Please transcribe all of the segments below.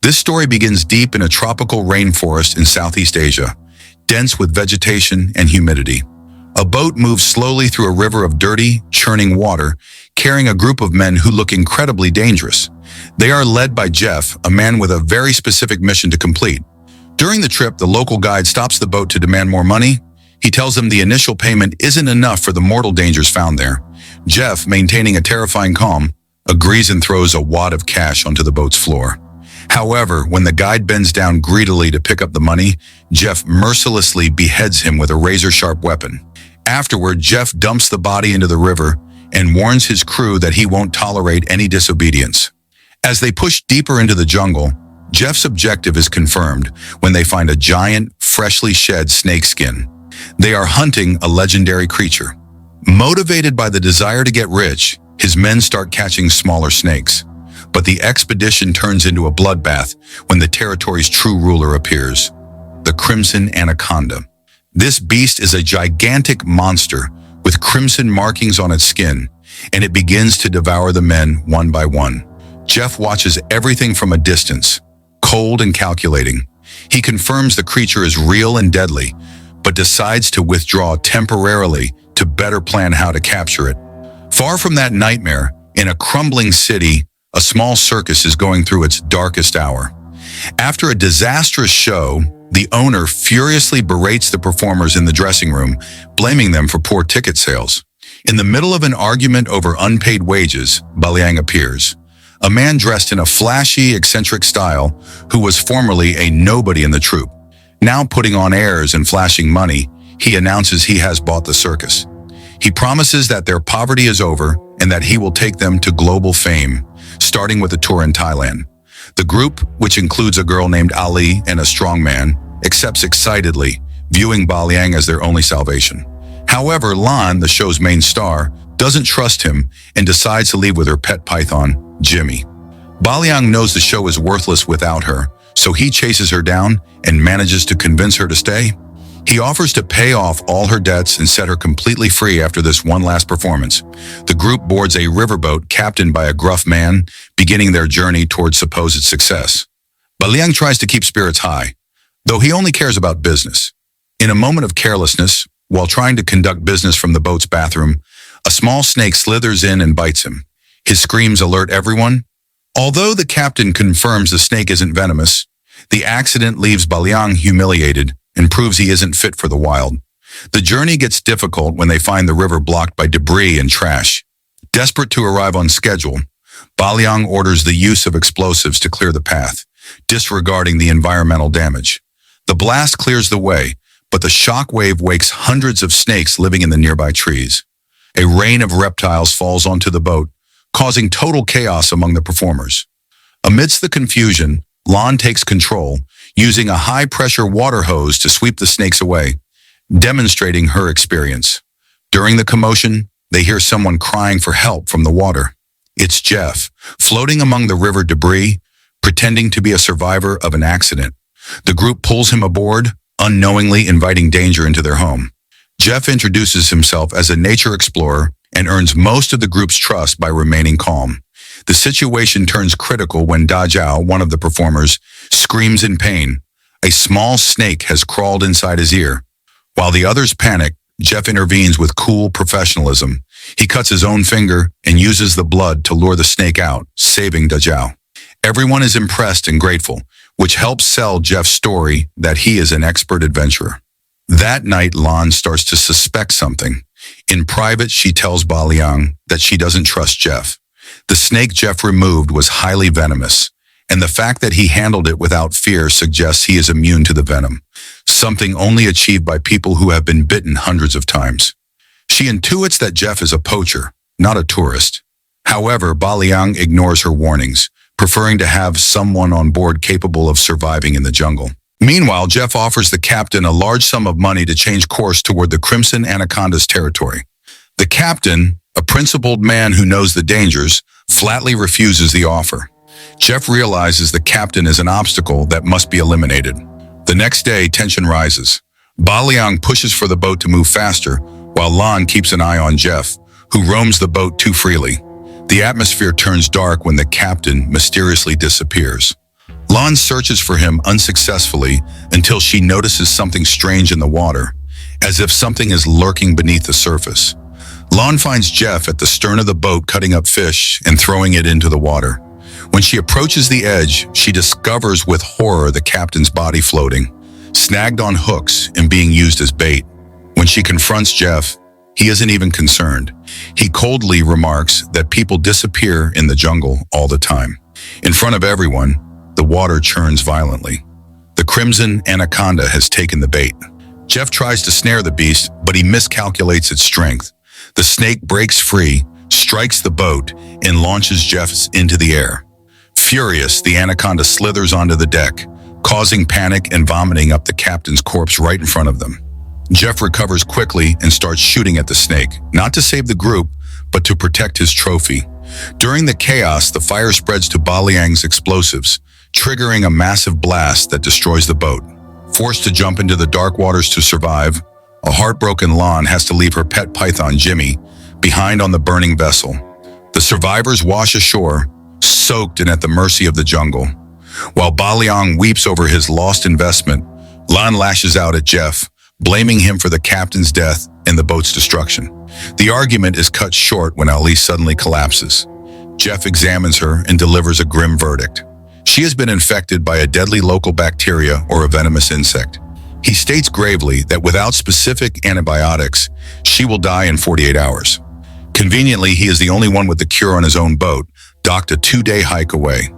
This story begins deep in a tropical rainforest in Southeast Asia, dense with vegetation and humidity. A boat moves slowly through a river of dirty, churning water, carrying a group of men who look incredibly dangerous. They are led by Jeff, a man with a very specific mission to complete. During the trip, the local guide stops the boat to demand more money. He tells them the initial payment isn't enough for the mortal dangers found there. Jeff, maintaining a terrifying calm, agrees and throws a wad of cash onto the boat's floor. However, when the guide bends down greedily to pick up the money, Jeff mercilessly beheads him with a razor-sharp weapon. Afterward, Jeff dumps the body into the river and warns his crew that he won't tolerate any disobedience. As they push deeper into the jungle, Jeff's objective is confirmed when they find a giant, freshly shed snakeskin. They are hunting a legendary creature. Motivated by the desire to get rich, his men start catching smaller snakes. But the expedition turns into a bloodbath when the territory's true ruler appears, the Crimson Anaconda. This beast is a gigantic monster with crimson markings on its skin, and it begins to devour the men one by one. Jeff watches everything from a distance, cold and calculating. He confirms the creature is real and deadly, but decides to withdraw temporarily to better plan how to capture it. Far from that nightmare, in a crumbling city, a small circus is going through its darkest hour. After a disastrous show, the owner furiously berates the performers in the dressing room, blaming them for poor ticket sales. In the middle of an argument over unpaid wages, Baliang appears, a man dressed in a flashy, eccentric style who was formerly a nobody in the troupe. Now putting on airs and flashing money, he announces he has bought the circus. He promises that their poverty is over and that he will take them to global fame, starting with a tour in Thailand. The group, which includes a girl named Ali and a strong man, accepts excitedly, viewing Baliang as their only salvation. However, Lan, the show's main star, doesn't trust him and decides to leave with her pet python, Jimmy. Baliang knows the show is worthless without her, so he chases her down and manages to convince her to stay. He offers to pay off all her debts and set her completely free after this one last performance. The group boards a riverboat captained by a gruff man, beginning their journey towards supposed success. Baliang tries to keep spirits high, though he only cares about business. In a moment of carelessness, while trying to conduct business from the boat's bathroom, a small snake slithers in and bites him. His screams alert everyone. Although the captain confirms the snake isn't venomous, the accident leaves Baliang humiliated and proves he isn't fit for the wild. The journey gets difficult when they find the river blocked by debris and trash. Desperate to arrive on schedule, Baliang orders the use of explosives to clear the path, disregarding the environmental damage. The blast clears the way, but the shock wave wakes hundreds of snakes living in the nearby trees. A rain of reptiles falls onto the boat, causing total chaos among the performers. Amidst the confusion, Lan takes control, using a high-pressure water hose to sweep the snakes away, demonstrating her experience. During the commotion, they hear someone crying for help from the water. It's Jeff, floating among the river debris, pretending to be a survivor of an accident. The group pulls him aboard, unknowingly inviting danger into their home. Jeff introduces himself as a nature explorer and earns most of the group's trust by remaining calm. The situation turns critical when Da Jiao, one of the performers, screams in pain. A small snake has crawled inside his ear. While the others panic, Jeff intervenes with cool professionalism. He cuts his own finger and uses the blood to lure the snake out, saving Da Jiao. Everyone is impressed and grateful, which helps sell Jeff's story that he is an expert adventurer. That night, Lan starts to suspect something. In private, she tells Baliang that she doesn't trust Jeff. The snake Jeff removed was highly venomous, and the fact that he handled it without fear suggests he is immune to the venom, something only achieved by people who have been bitten hundreds of times. She intuits that Jeff is a poacher, not a tourist. However, Baliang ignores her warnings, preferring to have someone on board capable of surviving in the jungle. Meanwhile, Jeff offers the captain a large sum of money to change course toward the Crimson Anaconda's territory. The captain, a principled man who knows the dangers, flatly refuses the offer. Jeff realizes the captain is an obstacle that must be eliminated. The next day, tension rises. Baliang pushes for the boat to move faster, while Lan keeps an eye on Jeff, who roams the boat too freely. The atmosphere turns dark when the captain mysteriously disappears. Lan searches for him unsuccessfully until she notices something strange in the water, as if something is lurking beneath the surface. Lan finds Jeff at the stern of the boat cutting up fish and throwing it into the water. When she approaches the edge, she discovers with horror the captain's body floating, snagged on hooks and being used as bait. When she confronts Jeff, he isn't even concerned. He coldly remarks that people disappear in the jungle all the time. In front of everyone, the water churns violently. The Crimson Anaconda has taken the bait. Jeff tries to snare the beast, but he miscalculates its strength. The snake breaks free, strikes the boat, and launches Jeff into the air. Furious, the anaconda slithers onto the deck, causing panic and vomiting up the captain's corpse right in front of them. Jeff recovers quickly and starts shooting at the snake, not to save the group, but to protect his trophy. During the chaos, the fire spreads to Baliang's explosives, triggering a massive blast that destroys the boat. Forced to jump into the dark waters to survive, a heartbroken Lan has to leave her pet python, Jimmy, behind on the burning vessel. The survivors wash ashore, soaked and at the mercy of the jungle. While Baliang weeps over his lost investment, Lan lashes out at Jeff, blaming him for the captain's death and the boat's destruction. The argument is cut short when Ali suddenly collapses. Jeff examines her and delivers a grim verdict. She has been infected by a deadly local bacteria or a venomous insect. He states gravely that without specific antibiotics, she will die in 48 hours. Conveniently, he is the only one with the cure on his own boat, docked a 2-day hike away.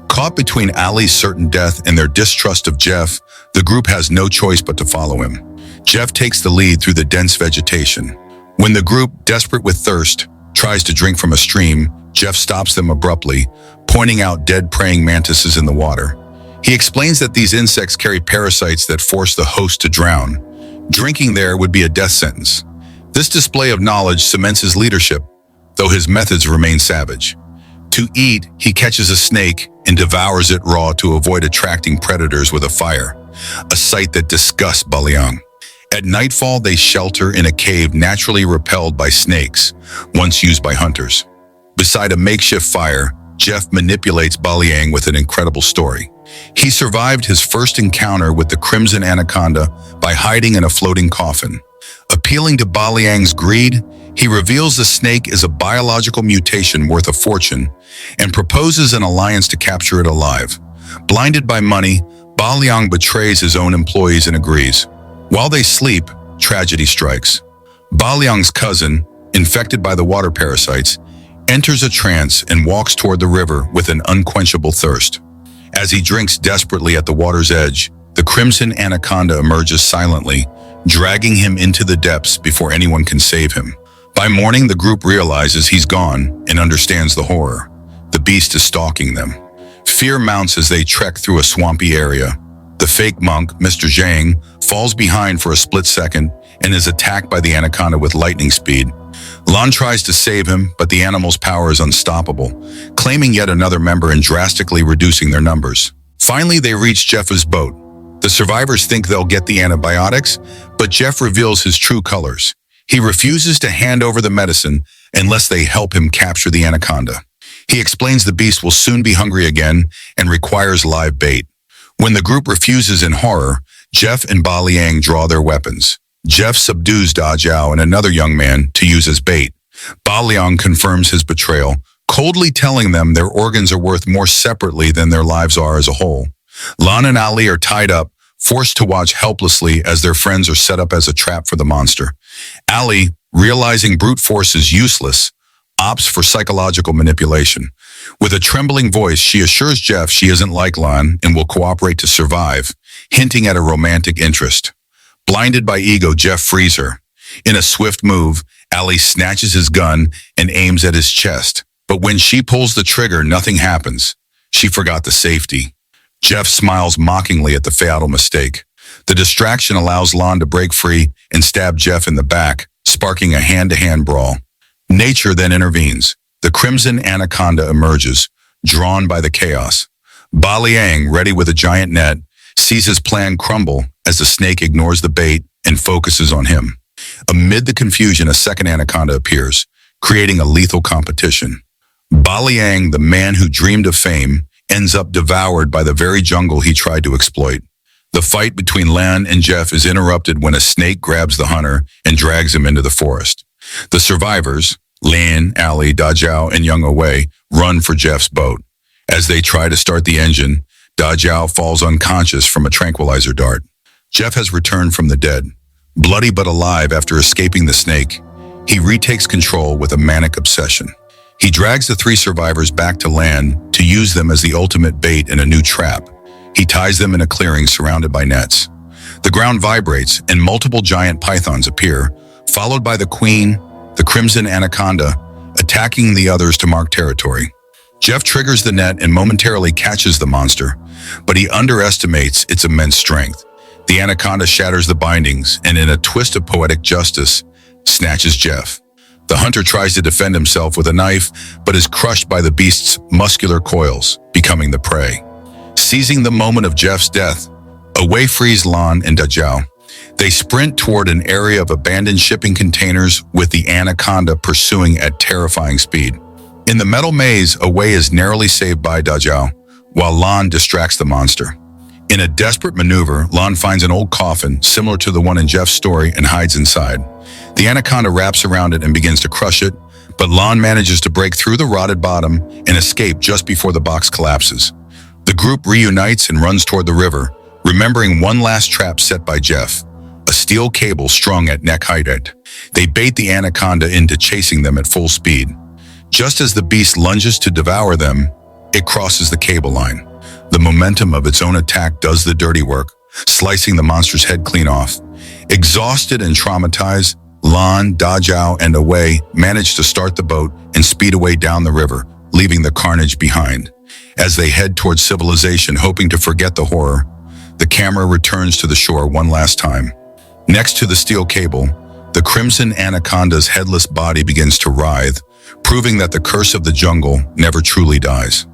Caught between Ali's certain death and their distrust of Jeff, the group has no choice but to follow him. Jeff takes the lead through the dense vegetation. When the group, desperate with thirst, tries to drink from a stream, Jeff stops them abruptly, pointing out dead praying mantises in the water. He explains that these insects carry parasites that force the host to drown. Drinking there would be a death sentence. This display of knowledge cements his leadership, though his methods remain savage. To eat, he catches a snake and devours it raw to avoid attracting predators with a fire, a sight that disgusts Baliang. At nightfall, they shelter in a cave naturally repelled by snakes, once used by hunters. Beside a makeshift fire, Jeff manipulates Baliang with an incredible story. He survived his first encounter with the Crimson Anaconda by hiding in a floating coffin. Appealing to Baliang's greed, he reveals the snake is a biological mutation worth a fortune and proposes an alliance to capture it alive. Blinded by money, Baliang betrays his own employees and agrees. While they sleep, tragedy strikes. Baliang's cousin, infected by the water parasites, enters a trance and walks toward the river with an unquenchable thirst. As he drinks desperately at the water's edge, the Crimson Anaconda emerges silently, dragging him into the depths before anyone can save him. By morning, the group realizes he's gone and understands the horror. The beast is stalking them. Fear mounts as they trek through a swampy area. The fake monk, Mr. Zhang, falls behind for a split second and is attacked by the anaconda with lightning speed. Lan tries to save him, but the animal's power is unstoppable, claiming yet another member and drastically reducing their numbers. Finally, they reach Jeff's boat. The survivors think they'll get the antibiotics, but Jeff reveals his true colors. He refuses to hand over the medicine unless they help him capture the anaconda. He explains the beast will soon be hungry again and requires live bait. When the group refuses in horror, Jeff and Baliang draw their weapons. Jeff subdues Da Jiao and another young man to use as bait. Baliang confirms his betrayal, coldly telling them their organs are worth more separately than their lives are as a whole. Lan and Ali are tied up, forced to watch helplessly as their friends are set up as a trap for the monster. Ali, realizing brute force is useless, opts for psychological manipulation. With a trembling voice, she assures Jeff she isn't like Lan and will cooperate to survive, hinting at a romantic interest. Blinded by ego, Jeff frees her. In a swift move, Ali snatches his gun and aims at his chest. But when she pulls the trigger, nothing happens. She forgot the safety. Jeff smiles mockingly at the fatal mistake. The distraction allows Lan to break free and stab Jeff in the back, sparking a hand-to-hand brawl. Nature then intervenes. The Crimson Anaconda emerges, drawn by the chaos. Baliang, ready with a giant net, sees his plan crumble as the snake ignores the bait and focuses on him. Amid the confusion, a second anaconda appears, creating a lethal competition. Baliang, the man who dreamed of fame, ends up devoured by the very jungle he tried to exploit. The fight between Lan and Jeff is interrupted when a snake grabs the hunter and drags him into the forest. The survivors, Lan, Ali, Da Jiao, and Young Away, run for Jeff's boat. As they try to start the engine, Da Jiao falls unconscious from a tranquilizer dart. Jeff has returned from the dead. Bloody but alive after escaping the snake, he retakes control with a manic obsession. He drags the 3 survivors back to land to use them as the ultimate bait in a new trap. He ties them in a clearing surrounded by nets. The ground vibrates and multiple giant pythons appear, followed by the queen, the Crimson Anaconda, attacking the others to mark territory. Jeff triggers the net and momentarily catches the monster, but he underestimates its immense strength. The anaconda shatters the bindings and, in a twist of poetic justice, snatches Jeff. The hunter tries to defend himself with a knife, but is crushed by the beast's muscular coils, becoming the prey. Seizing the moment of Jeff's death, away frees Lan and Da Jiao. They sprint toward an area of abandoned shipping containers with the anaconda pursuing at terrifying speed. In the metal maze, Away is narrowly saved by Da Jiao, while Lan distracts the monster. In a desperate maneuver, Lan finds an old coffin similar to the one in Jeff's story and hides inside. The anaconda wraps around it and begins to crush it, but Lan manages to break through the rotted bottom and escape just before the box collapses. The group reunites and runs toward the river, remembering one last trap set by Jeff, a steel cable strung at neck height. They bait the anaconda into chasing them at full speed. Just as the beast lunges to devour them, it crosses the cable line. The momentum of its own attack does the dirty work, slicing the monster's head clean off. Exhausted and traumatized, Lan, Da Jiao, and Away manage to start the boat and speed away down the river, leaving the carnage behind. As they head towards civilization, hoping to forget the horror, the camera returns to the shore one last time. Next to the steel cable, the Crimson Anaconda's headless body begins to writhe, proving that the curse of the jungle never truly dies.